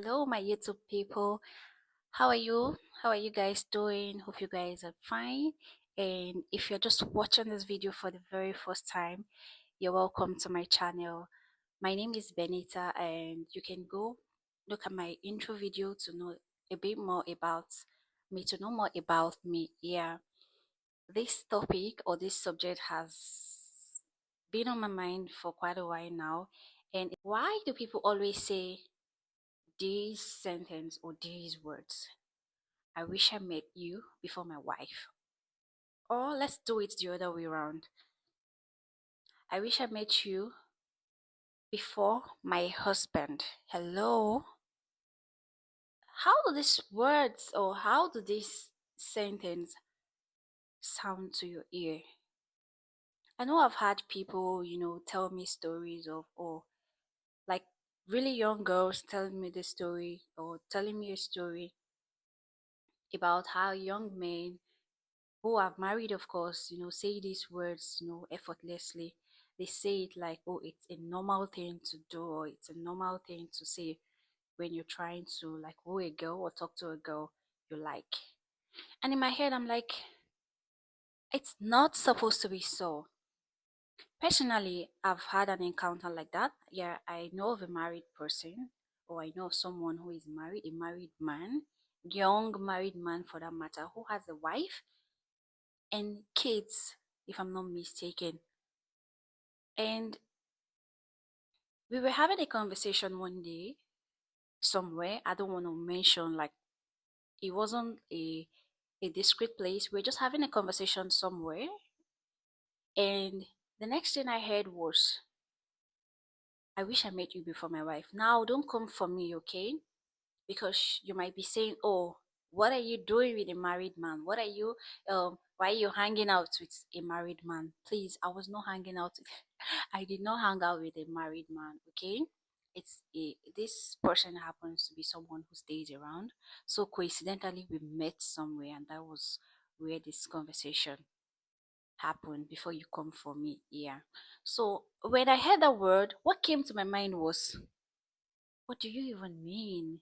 Hello, my YouTube people. How are you? How are you guys doing? Hope you guys are fine. And if you're just watching this video for the very first time, you're welcome to my channel. My name is Benita, and you can go look at my intro video to know a bit more about me, to know more about me. Yeah, this topic or this subject has been on my mind for quite a while now. And why do people always say these sentence or these words? I wish I met you before my wife. Or let's do it the other way around. I wish I met you before my husband. Hello? How do these words or how do this sentence sound to your ear? I know I've had people, tell me stories of, like really young girls telling me this story or telling me a story about how young men who are married, of course, say these words, effortlessly. They say it like, oh, it's a normal thing to do, or it's a normal thing to say when you're trying to like woo a girl or talk to a girl you like. And in my head, I'm like, it's not supposed to be so. Personally, I've had an encounter like that. Yeah, I know of a married person, or I know of someone who is married, a married man, young married man for that matter, who has a wife and kids, if I'm not mistaken. And we were having a conversation one day somewhere. I don't want to mention, like, it wasn't a discreet place. We are just having a conversation somewhere. And the next thing I heard was, I wish I met you before my wife. Now, don't come for me, okay? Because you might be saying, oh, what are you doing with a married man? Why are you hanging out with a married man? Please, I was not hanging out with, I did not hang out with a married man, okay? This person happens to be someone who stays around. So coincidentally, we met somewhere, and that was where this conversation happened before you come for me. Yeah. So when I heard that word, what came to my mind was, what do you even mean?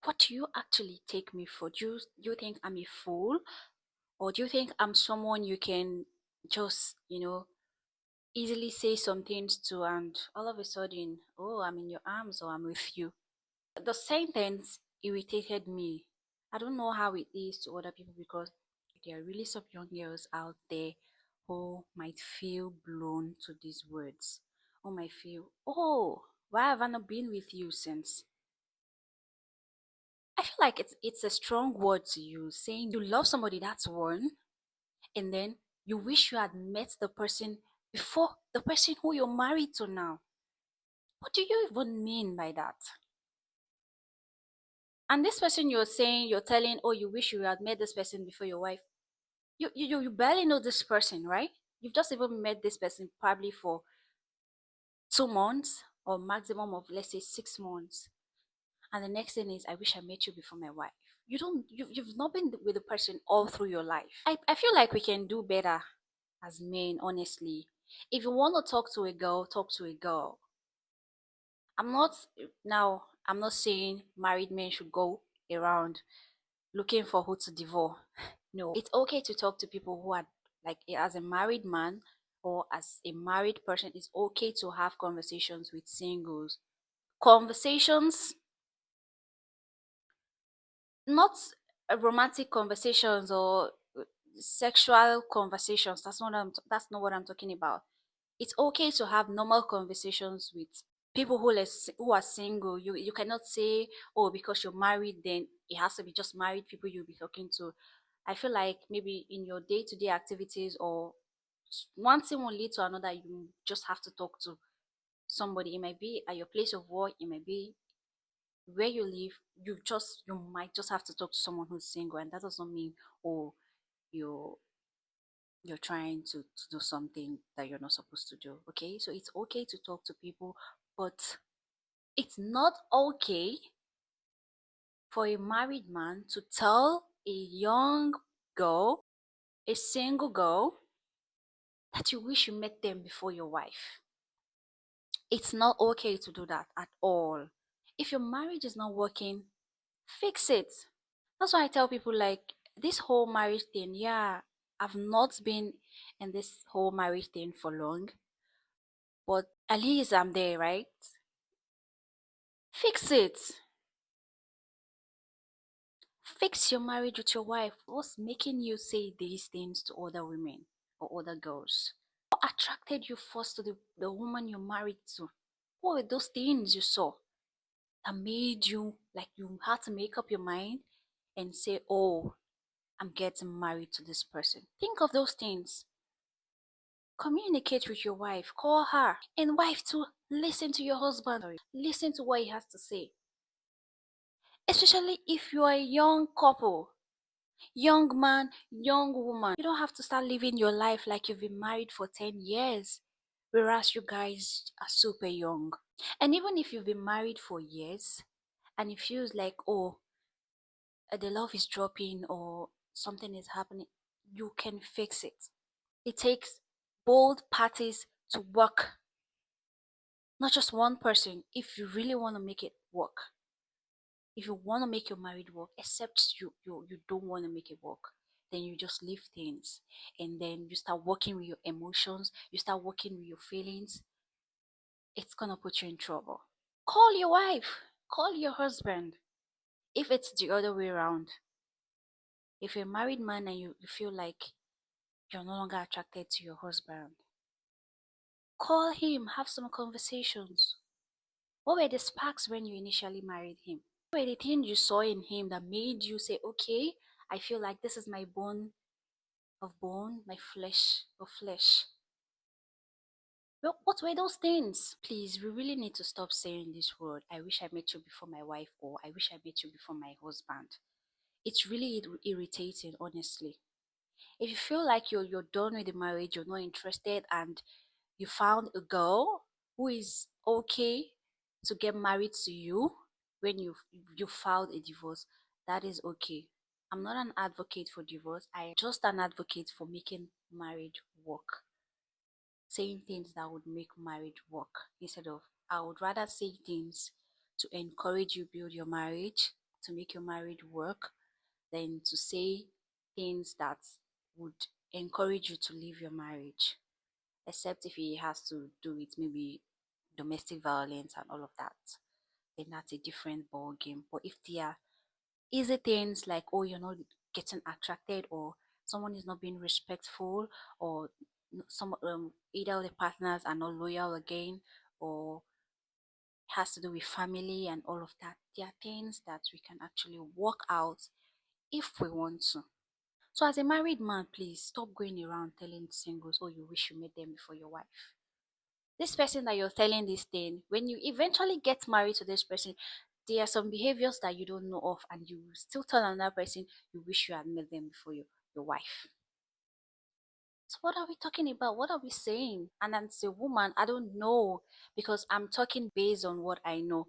What do you actually take me for? Do you think I'm a fool? Or do you think I'm someone you can just, easily say some things to, and all of a sudden, oh, I'm in your arms or I'm with you? The sentence irritated me. I don't know how it is to other people, because there are really some young girls out there who might feel blown to these words, or might feel, oh, why have I not been with you since? I feel like it's a strong word to use. Saying you love somebody, that's one, and then you wish you had met the person before the person who you're married to now. What do you even mean by that? And this person you're saying, you're telling, oh, you wish you had met this person before your wife. You barely know this person, right? You've just even met this person probably for 2 months or maximum of, let's say, 6 months. And the next thing is, I wish I met you before my wife. You've not been with the person all through your life. I feel like we can do better as men, honestly. If you want to talk to a girl, talk to a girl. I'm not I'm not saying married men should go around looking for who to divorce. No, it's okay to talk to people who are like, as a married man or as a married person. It's okay to have conversations with singles. Conversations, not romantic conversations or sexual conversations. That's not what I'm talking about. It's okay to have normal conversations with people who are single. You cannot say, oh, because you're married, then it has to be just married people you'll be talking to. I feel like maybe in your day-to-day activities, or one thing will lead to another, you just have to talk to somebody. It might be at your place of work, it might be where you live. You might just have to talk to someone who's single, and that does not mean, oh, you're you're trying to do something that you're not supposed to do. Okay, so it's okay to talk to people, but it's not okay for a married man to tell a young girl, a single girl, that you wish you met them before your wife. It's not okay to do that at all. If your marriage is not working, fix it. That's why I tell people like this whole marriage thing, yeah, I've not been in this whole marriage thing for long, but at least I'm there, right? Fix it. Fix your marriage with your wife. What's making you say these things to other women or other girls? What attracted you first to the woman you're married to? What were those things you saw that made you like you had to make up your mind and say, oh, I'm getting married to this person? Think of those things. Communicate with your wife, call her, and wife to listen to your husband, listen to what he has to say. Especially if you are a young couple, young man, young woman. You don't have to start living your life like you've been married for 10 years, whereas you guys are super young. And even if you've been married for years and it feels like, oh, the love is dropping or something is happening, you can fix it. It takes both parties to work, not just one person. If you really want to make it work, if you want to make your marriage work, except you don't want to make it work, then you just leave things and then you start working with your emotions, you start working with your feelings. It's gonna put you in trouble. Call your wife, call your husband. If it's the other way around, if you're a married man and you feel like you're no longer attracted to your husband, call him, have some conversations. What were the sparks when you initially married him? What were the things you saw in him that made you say, okay, I feel like this is my bone of bone, my flesh of flesh? Well, what were those things? Please, we really need to stop saying this word. I wish I met you before my wife, or I wish I met you before my husband. It's really irritating, honestly. If you feel like you're done with the marriage, you're not interested, and you found a girl who is okay to get married to you when you filed a divorce, that is okay. I'm not an advocate for divorce. I am just an advocate for making marriage work. Saying things that would make marriage work instead of I would rather say things to encourage you build your marriage, to make your marriage work, than to say things that would encourage you to leave your marriage, except if it has to do with maybe domestic violence and all of that, then that's a different ball game. But if there are easy things like, oh, you're not getting attracted, or someone is not being respectful, or some either of the partners are not loyal again, or has to do with family and all of that, there are things that we can actually work out if we want to. So as a married man, please stop going around telling singles, oh, you wish you met them before your wife. This person that you're telling this thing, when you eventually get married to this person, there are some behaviors that you don't know of, and you still tell another person you wish you had met them before your wife. So what are we talking about? What are we saying? And as a woman, I don't know, because I'm talking based on what I know.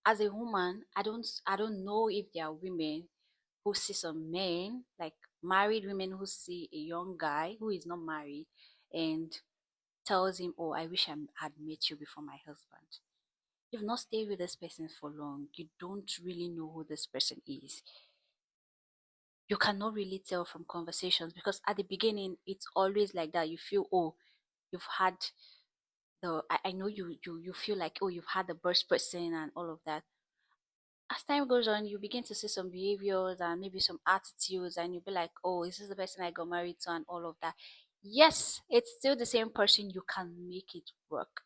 As a woman, I don't know if there are women who see some men, like married women who see a young guy who is not married and tells him, oh, I wish had met you before my husband. You've not stayed with this person for long. You don't really know who this person is. You cannot really tell from conversations, because at the beginning it's always like that. You feel, oh, you've had I know you feel like, oh, you've had the best person and all of that. As time goes on, you begin to see some behaviors and maybe some attitudes, and you'll be like, oh, is this the person I got married to and all of that. Yes, it's still the same person. You can make it work.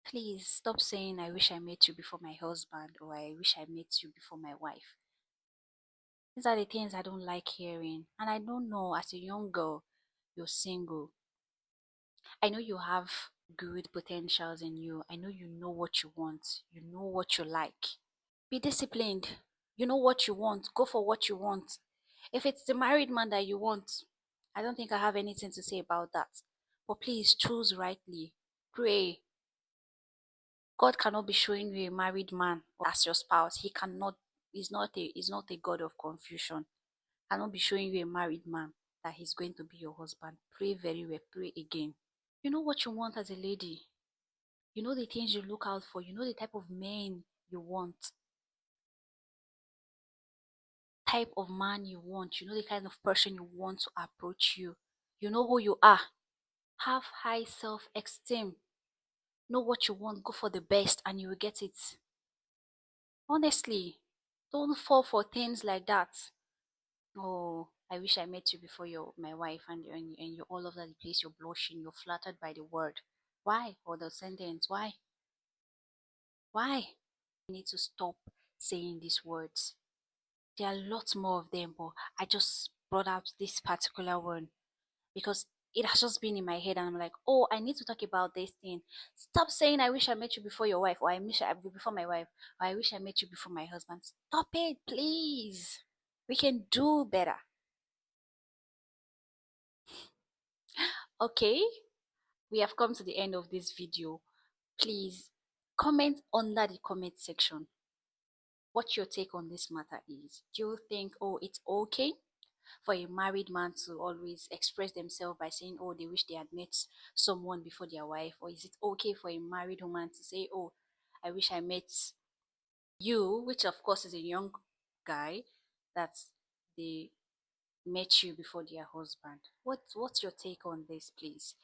Please stop saying, I wish I met you before my husband, or I wish I met you before my wife. These are the things I don't like hearing. And I don't know, as a young girl, you're single. I know you have good potentials in you. I know you know what you want. You know what you like. Be disciplined. You know what you want. Go for what you want. If it's the married man that you want, I don't think I have anything to say about that. But please choose rightly. Pray. God cannot be showing you a married man as your spouse. He cannot. He's not a God of confusion. Cannot be showing you a married man that he's going to be your husband. Pray very well. Pray again. You know what you want as a lady. You know the things you look out for. You know the type of men you want, type of man you want. You know the kind of person you want to approach you. You know who you are. Have high self-esteem. Know what you want. Go for the best and you will get it. Honestly, don't fall for things like that. Oh, I wish I met you before you're my wife, and you're all over the place. You're blushing. You're flattered by the word. Why? Or the sentence. Why? Why? You need to stop saying these words. There are lots more of them, but I just brought out this particular one because it has just been in my head, and I'm like, oh, I need to talk about this thing. Stop saying I wish I met you before your wife, or I wish I before my wife, or I wish I met you before my husband. Stop it, please. We can do better. Okay, we have come to the end of this video. Please comment under the comment section what your take on this matter is. Do you think, oh, it's okay for a married man to always express themselves by saying, oh, they wish they had met someone before their wife? Or is it okay for a married woman to say, oh, I wish I met you, which of course is a young guy, that they met you before their husband? What's your take on this, please?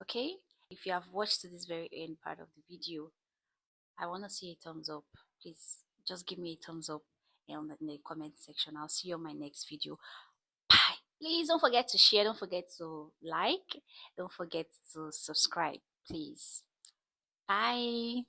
Okay, if you have watched to this very end part of the video, I want to see a thumbs up. Please just give me a thumbs up in the comment section. I'll see you on my next video. Bye. Please don't forget to share, don't forget to like, don't forget to subscribe, please. Bye.